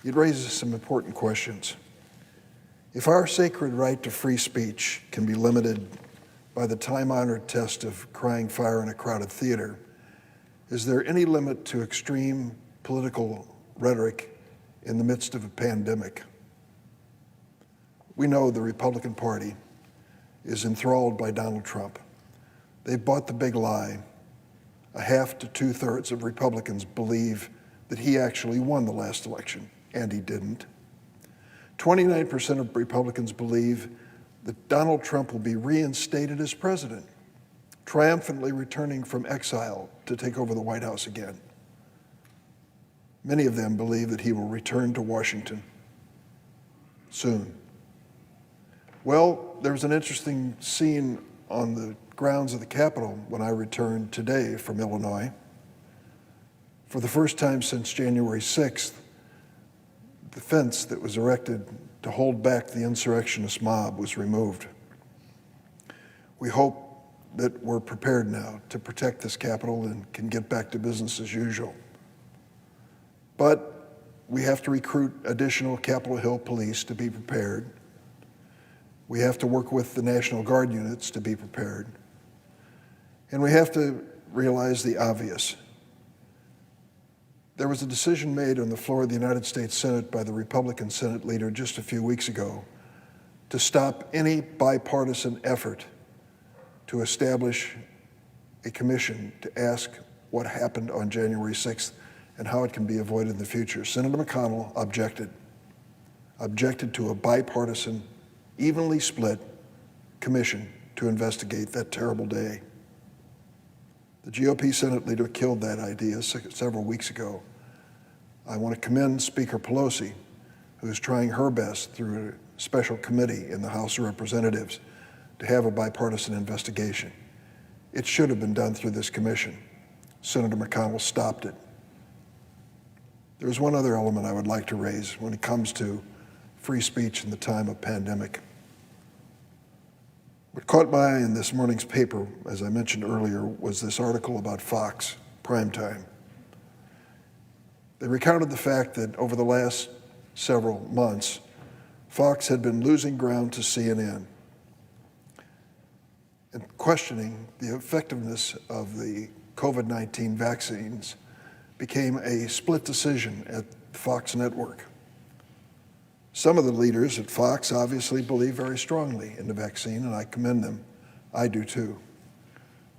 it raises some important questions. If our sacred right to free speech can be limited by the time-honored test of crying fire in a crowded theater, is there any limit to extreme political rhetoric in the midst of a pandemic? We know the Republican Party is enthralled by Donald Trump. They've bought the big lie. A half to two-thirds of Republicans believe that he actually won the last election, and he didn't. 29% of Republicans believe that Donald Trump will be reinstated as president, triumphantly returning from exile to take over the White House again. Many of them believe that he will return to Washington soon. Well, there was an interesting scene on the grounds of the Capitol when I returned today from Illinois. For the first time since January 6th, the fence that was erected to hold back the insurrectionist mob was removed. We hope that we're prepared now to protect this Capitol and can get back to business as usual. But we have to recruit additional Capitol Hill police to be prepared. We have to work with the National Guard units to be prepared. And we have to realize the obvious. There was a decision made on the floor of the United States Senate by the Republican Senate leader just a few weeks ago to stop any bipartisan effort to establish a commission to ask what happened on January 6th and how it can be avoided in the future. Senator McConnell objected to a bipartisan, evenly split commission to investigate that terrible day. The GOP Senate leader killed that idea several weeks ago. I want to commend Speaker Pelosi, who is trying her best through a special committee in the House of Representatives to have a bipartisan investigation. It should have been done through this commission. Senator McConnell stopped it. There's one other element I would like to raise when it comes to free speech in the time of pandemic. What caught my eye in this morning's paper, as I mentioned earlier, was this article about Fox, primetime. They recounted the fact that over the last several months, Fox had been losing ground to CNN and questioning the effectiveness of the COVID-19 vaccines became a split decision at Fox Network. Some of the leaders at Fox obviously believe very strongly in the vaccine, and I commend them. I do too.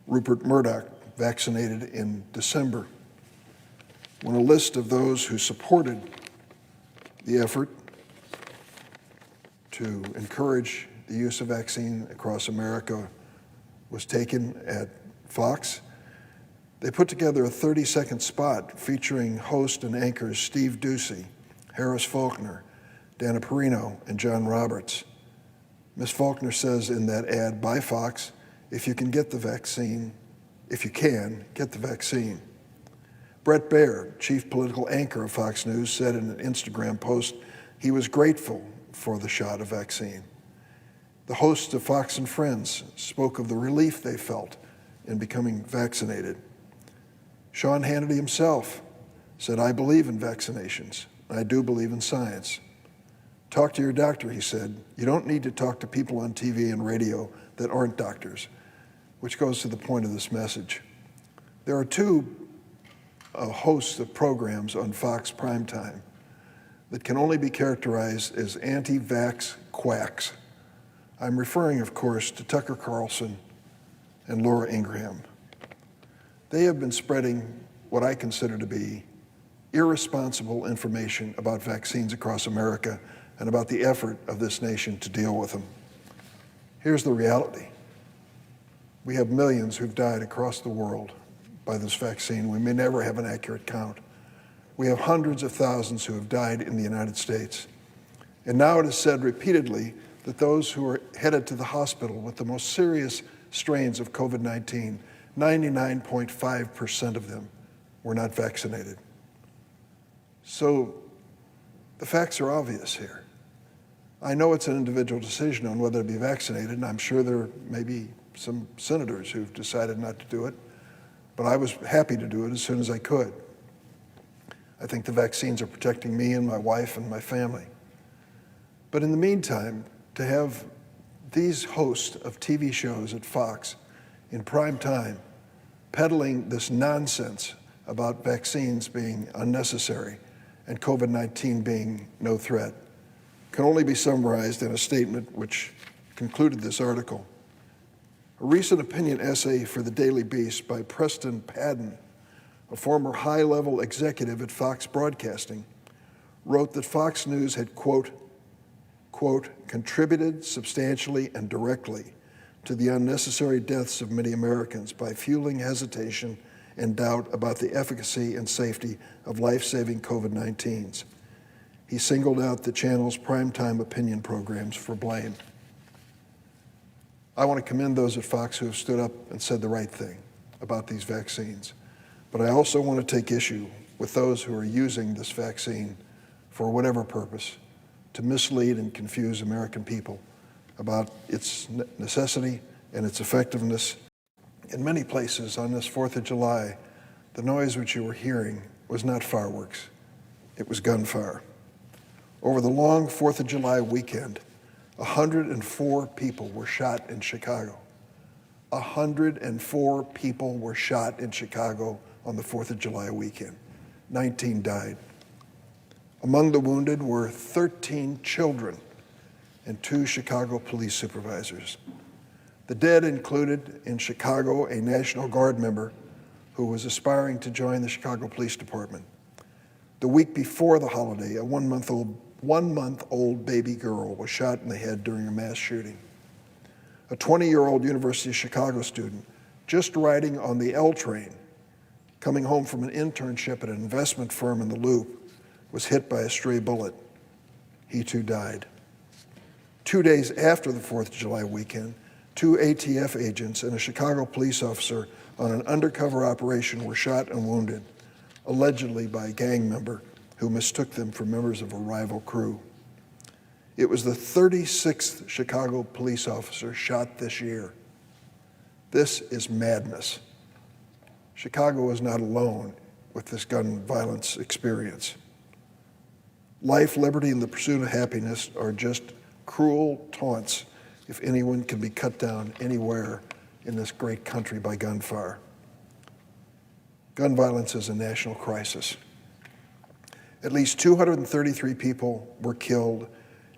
Rupert Murdoch vaccinated in December. When a list of those who supported the effort to encourage the use of vaccine across America was taken at Fox, they put together a 30-second spot featuring host and anchors Steve Doocy, Harris Faulkner, Dana Perino, and John Roberts. Ms. Faulkner says in that ad by Fox, if you can, get the vaccine. Bret Baier, chief political anchor of Fox News, said in an Instagram post he was grateful for the shot of vaccine. The hosts of Fox and Friends spoke of the relief they felt in becoming vaccinated. Sean Hannity himself said, I believe in vaccinations. I do believe in science. Talk to your doctor, he said. You don't need to talk to people on TV and radio that aren't doctors, which goes to the point of this message. There are two hosts of programs on Fox primetime that can only be characterized as anti-vax quacks. I'm referring, of course, to Tucker Carlson and Laura Ingraham. They have been spreading what I consider to be irresponsible information about vaccines across America and about the effort of this nation to deal with them. Here's the reality. We have millions who've died across the world by this vaccine. We may never have an accurate count. We have hundreds of thousands who have died in the United States. And now it is said repeatedly that those who are headed to the hospital with the most serious strains of COVID-19, 99.5% of them were not vaccinated. So the facts are obvious here. I know it's an individual decision on whether to be vaccinated, and I'm sure there may be some senators who've decided not to do it, but I was happy to do it as soon as I could. I think the vaccines are protecting me and my wife and my family. But in the meantime, to have these hosts of TV shows at Fox in prime time peddling this nonsense about vaccines being unnecessary and COVID-19 being no threat can only be summarized in a statement which concluded this article. A recent opinion essay for the Daily Beast by Preston Padden, a former high-level executive at Fox Broadcasting, wrote that Fox News had, quote, contributed substantially and directly to the unnecessary deaths of many Americans by fueling hesitation and doubt about the efficacy and safety of life-saving COVID-19s. He singled out the channel's primetime opinion programs for blame. I want to commend those at Fox who have stood up and said the right thing about these vaccines. But I also want to take issue with those who are using this vaccine for whatever purpose to mislead and confuse American people about its necessity and its effectiveness. In many places on this 4th of July, the noise which you were hearing was not fireworks, it was gunfire. Over the long 4th of July weekend, 104 people were shot in Chicago. 104 people were shot in Chicago on the 4th of July weekend. 19 died. Among the wounded were 13 children and 2 Chicago police supervisors. The dead included in Chicago a National Guard member who was aspiring to join the Chicago Police Department. The week before the holiday, a one-month-old baby girl was shot in the head during a mass shooting. A 20-year-old University of Chicago student, just riding on the L train, coming home from an internship at an investment firm in the Loop, was hit by a stray bullet. He too died. 2 days after the 4th of July weekend, 2 ATF agents and a Chicago police officer on an undercover operation were shot and wounded, allegedly by a gang member who mistook them for members of a rival crew. It was the 36th Chicago police officer shot this year. This is madness. Chicago is not alone with this gun violence experience. Life, liberty, and the pursuit of happiness are just cruel taunts if anyone can be cut down anywhere in this great country by gunfire. Gun violence is a national crisis. At least 233 people were killed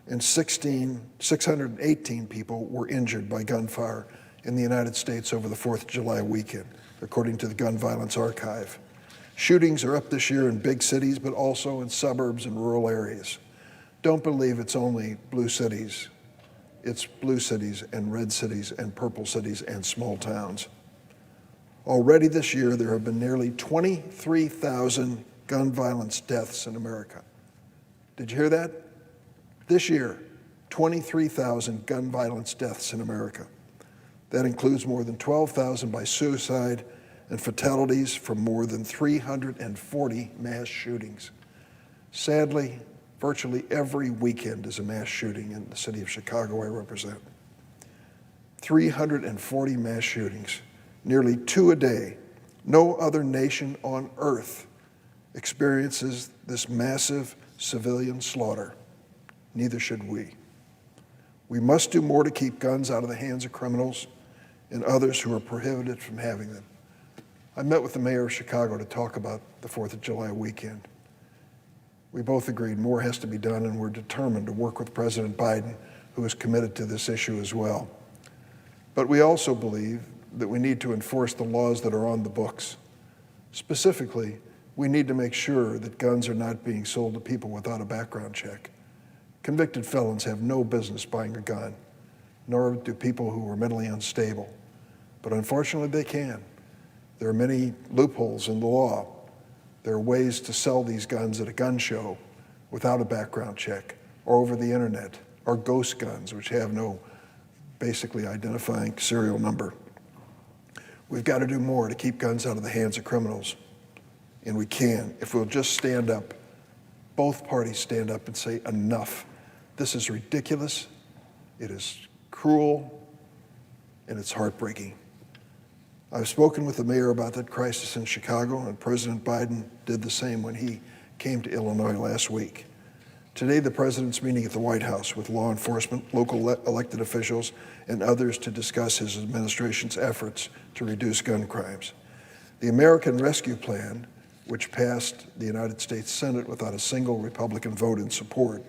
and 618 people were injured by gunfire in the United States over the 4th of July weekend, according to the Gun Violence Archive. Shootings are up this year in big cities, but also in suburbs and rural areas. Don't believe it's only blue cities. It's blue cities and red cities and purple cities and small towns. Already this year, there have been nearly 23,000 gun violence deaths in America. Did you hear that? This year, 23,000 gun violence deaths in America. That includes more than 12,000 by suicide and fatalities from more than 340 mass shootings. Sadly, virtually every weekend is a mass shooting in the city of Chicago I represent. 340 mass shootings, nearly 2 a day. No other nation on earth experiences this massive civilian slaughter. Neither should we. We must do more to keep guns out of the hands of criminals and others who are prohibited from having them. I met with the mayor of Chicago to talk about the 4th of July weekend. We both agreed more has to be done, and we're determined to work with President Biden, who is committed to this issue as well. But we also believe that we need to enforce the laws that are on the books. Specifically, we need to make sure that guns are not being sold to people without a background check. Convicted felons have no business buying a gun, nor do people who are mentally unstable. But unfortunately, they can. There are many loopholes in the law. There are ways to sell these guns at a gun show without a background check, or over the internet, or ghost guns, which have no basically identifying serial number. We've got to do more to keep guns out of the hands of criminals. And we can, if we'll just stand up, both parties stand up and say, enough. This is ridiculous, it is cruel, and it's heartbreaking. I've spoken with the mayor about that crisis in Chicago, and President Biden did the same when he came to Illinois last week. Today, the president's meeting at the White House with law enforcement, local elected officials, and others to discuss his administration's efforts to reduce gun crimes. The American Rescue Plan, which passed the United States Senate without a single Republican vote in support,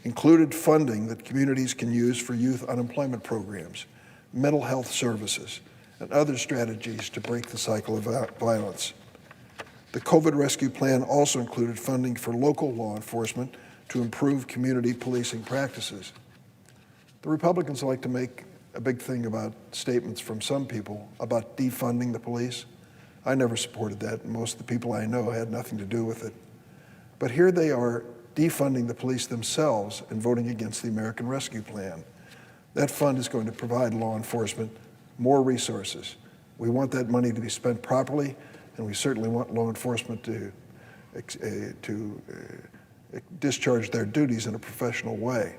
included funding that communities can use for youth unemployment programs, mental health services, and other strategies to break the cycle of violence. The COVID Rescue Plan also included funding for local law enforcement to improve community policing practices. The Republicans like to make a big thing about statements from some people about defunding the police. I never supported that, and most of the people I know had nothing to do with it. But here they are defunding the police themselves and voting against the American Rescue Plan. That fund is going to provide law enforcement more resources. We want that money to be spent properly, and we certainly want law enforcement to discharge their duties in a professional way.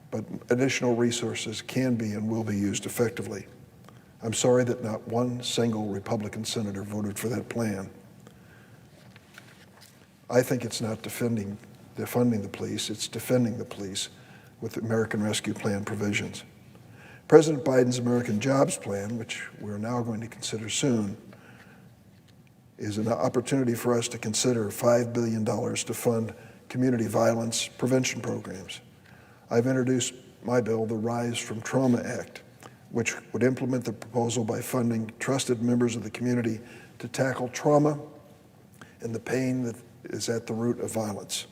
But additional resources can be and will be used effectively. I'm sorry that not one single Republican senator voted for that plan. I think it's not defunding the police, it's defending the police with the American Rescue Plan provisions. President Biden's American Jobs Plan, which we're now going to consider soon, is an opportunity for us to consider $5 billion to fund community violence prevention programs. I've introduced my bill, the Rise from Trauma Act, which would implement the proposal by funding trusted members of the community to tackle trauma and the pain that is at the root of violence.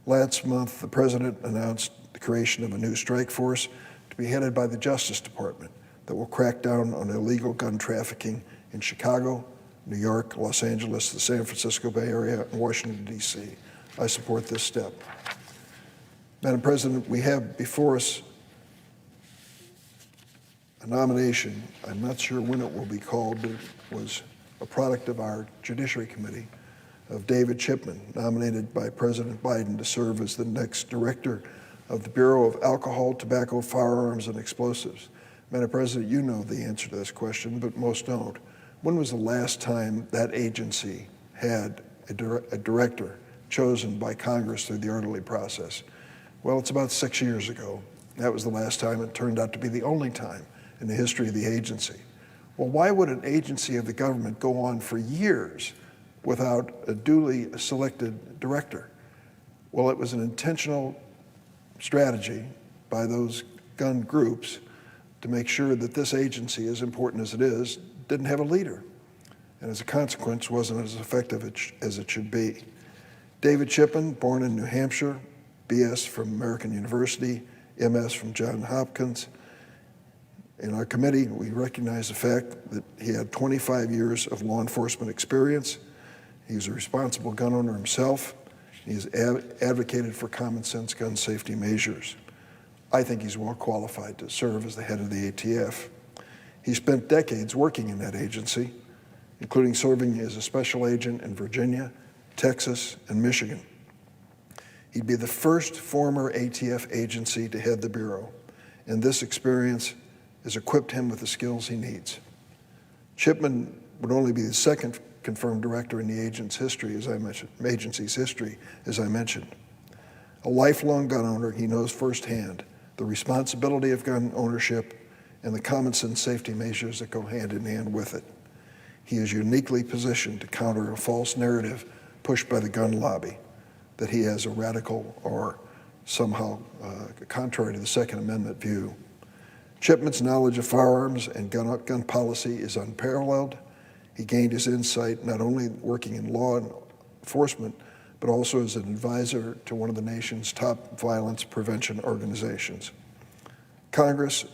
Last month, the president announced the creation of a new strike force to be headed by the Justice Department that will crack down on illegal gun trafficking in Chicago, New York, Los Angeles, the San Francisco Bay Area, and Washington, D.C. I support this step. Madam President, we have before us a nomination. I'm not sure when it will be called, but it was a product of our Judiciary Committee, of David Chipman, nominated by President Biden to serve as the next director of the Bureau of Alcohol, Tobacco, Firearms, and Explosives. Madam President, you know the answer to this question, but most don't. When was the last time that agency had a director chosen by Congress through the orderly process? Well, it's about 6 years ago. That was the last time. It turned out to be the only time in the history of the agency. Well, why would an agency of the government go on for years without a duly selected director? Well, it was an intentional strategy by those gun groups to make sure that this agency, as important as it is, didn't have a leader, and as a consequence wasn't as effective as it should be. David Chipman, born in New Hampshire, BS from American University, MS from Johns Hopkins. In our committee, we recognize the fact that he had 25 years of law enforcement experience. He's a responsible gun owner himself. He's advocated for common sense gun safety measures. I think he's well qualified to serve as the head of the ATF. He spent decades working in that agency, including serving as a special agent in Virginia, Texas, and Michigan. He'd be the first former ATF agency to head the Bureau, and this experience has equipped him with the skills he needs. Chipman would only be the second confirmed director in the agency's history, as I mentioned. A lifelong gun owner, he knows firsthand the responsibility of gun ownership and the common sense safety measures that go hand in hand with it. He is uniquely positioned to counter a false narrative pushed by the gun lobby that he has a radical or somehow contrary to the Second Amendment view. Chipman's knowledge of firearms and gun policy is unparalleled. He gained his insight not only working in law enforcement, but also as an advisor to one of the nation's top violence prevention organizations. Congress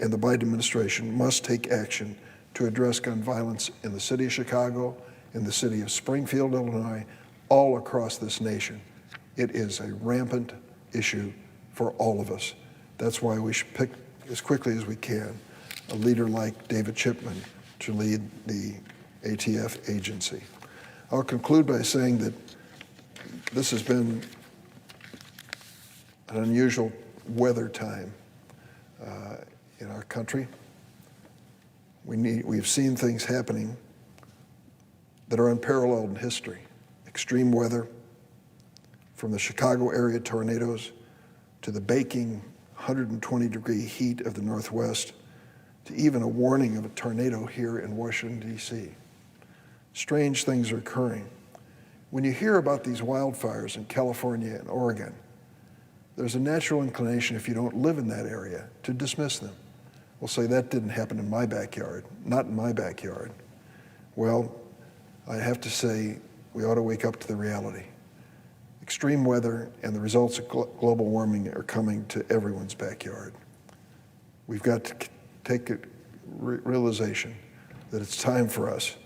and the Biden administration must take action to address gun violence in the city of Chicago, in the city of Springfield, Illinois, all across this nation. It is a rampant issue for all of us. That's why we should pick, as quickly as we can, a leader like David Chipman to lead the ATF agency. I'll conclude by saying that this has been an unusual weather time in our country. We've seen things happening that are unparalleled in history. Extreme weather, from the Chicago area tornadoes to the baking 120-degree heat of the Northwest to even a warning of a tornado here in Washington, D.C. Strange things are occurring. When you hear about these wildfires in California and Oregon, there's a natural inclination, if you don't live in that area, to dismiss them. We'll say, that didn't happen in my backyard, not in my backyard. Well, I have to say, we ought to wake up to the reality. Extreme weather and the results of global warming are coming to everyone's backyard. We've got to take a realization that it's time for us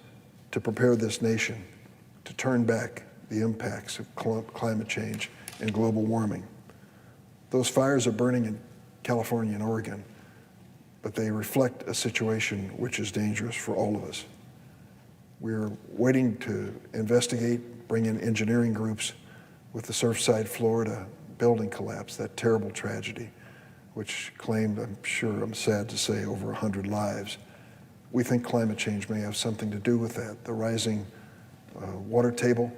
to prepare this nation to turn back the impacts of climate change and global warming. Those fires are burning in California and Oregon, but they reflect a situation which is dangerous for all of us. We're waiting to investigate, bring in engineering groups with the Surfside, Florida building collapse, that terrible tragedy, which claimed, I'm sure, I'm sad to say, over 100 lives. We think climate change may have something to do with that. The rising water table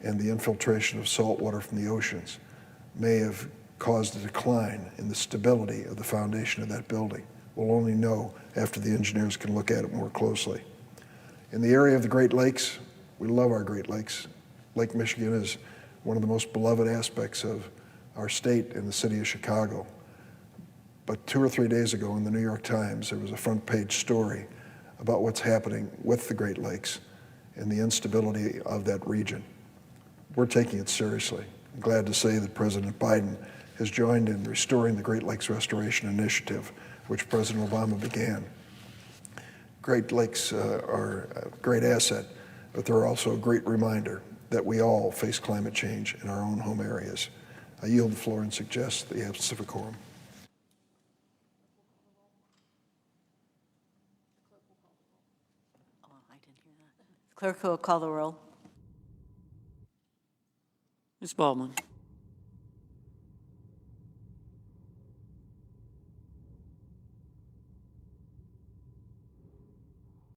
and the infiltration of salt water from the oceans may have caused a decline in the stability of the foundation of that building. We'll only know after the engineers can look at it more closely. In the area of the Great Lakes, we love our Great Lakes. Lake Michigan is one of the most beloved aspects of our state and the city of Chicago. But 2 or 3 days ago in the New York Times, there was a front page story about what's happening with the Great Lakes and the instability of that region. We're taking it seriously. I'm glad to say that President Biden has joined in restoring the Great Lakes Restoration Initiative, which President Obama began. Great Lakes are a great asset, but they're also a great reminder that we all face climate change in our own home areas. I yield the floor and suggest that you have Pacific Quorum. Oh, I didn't hear that. Clerk will call the roll. Ms. Baldwin.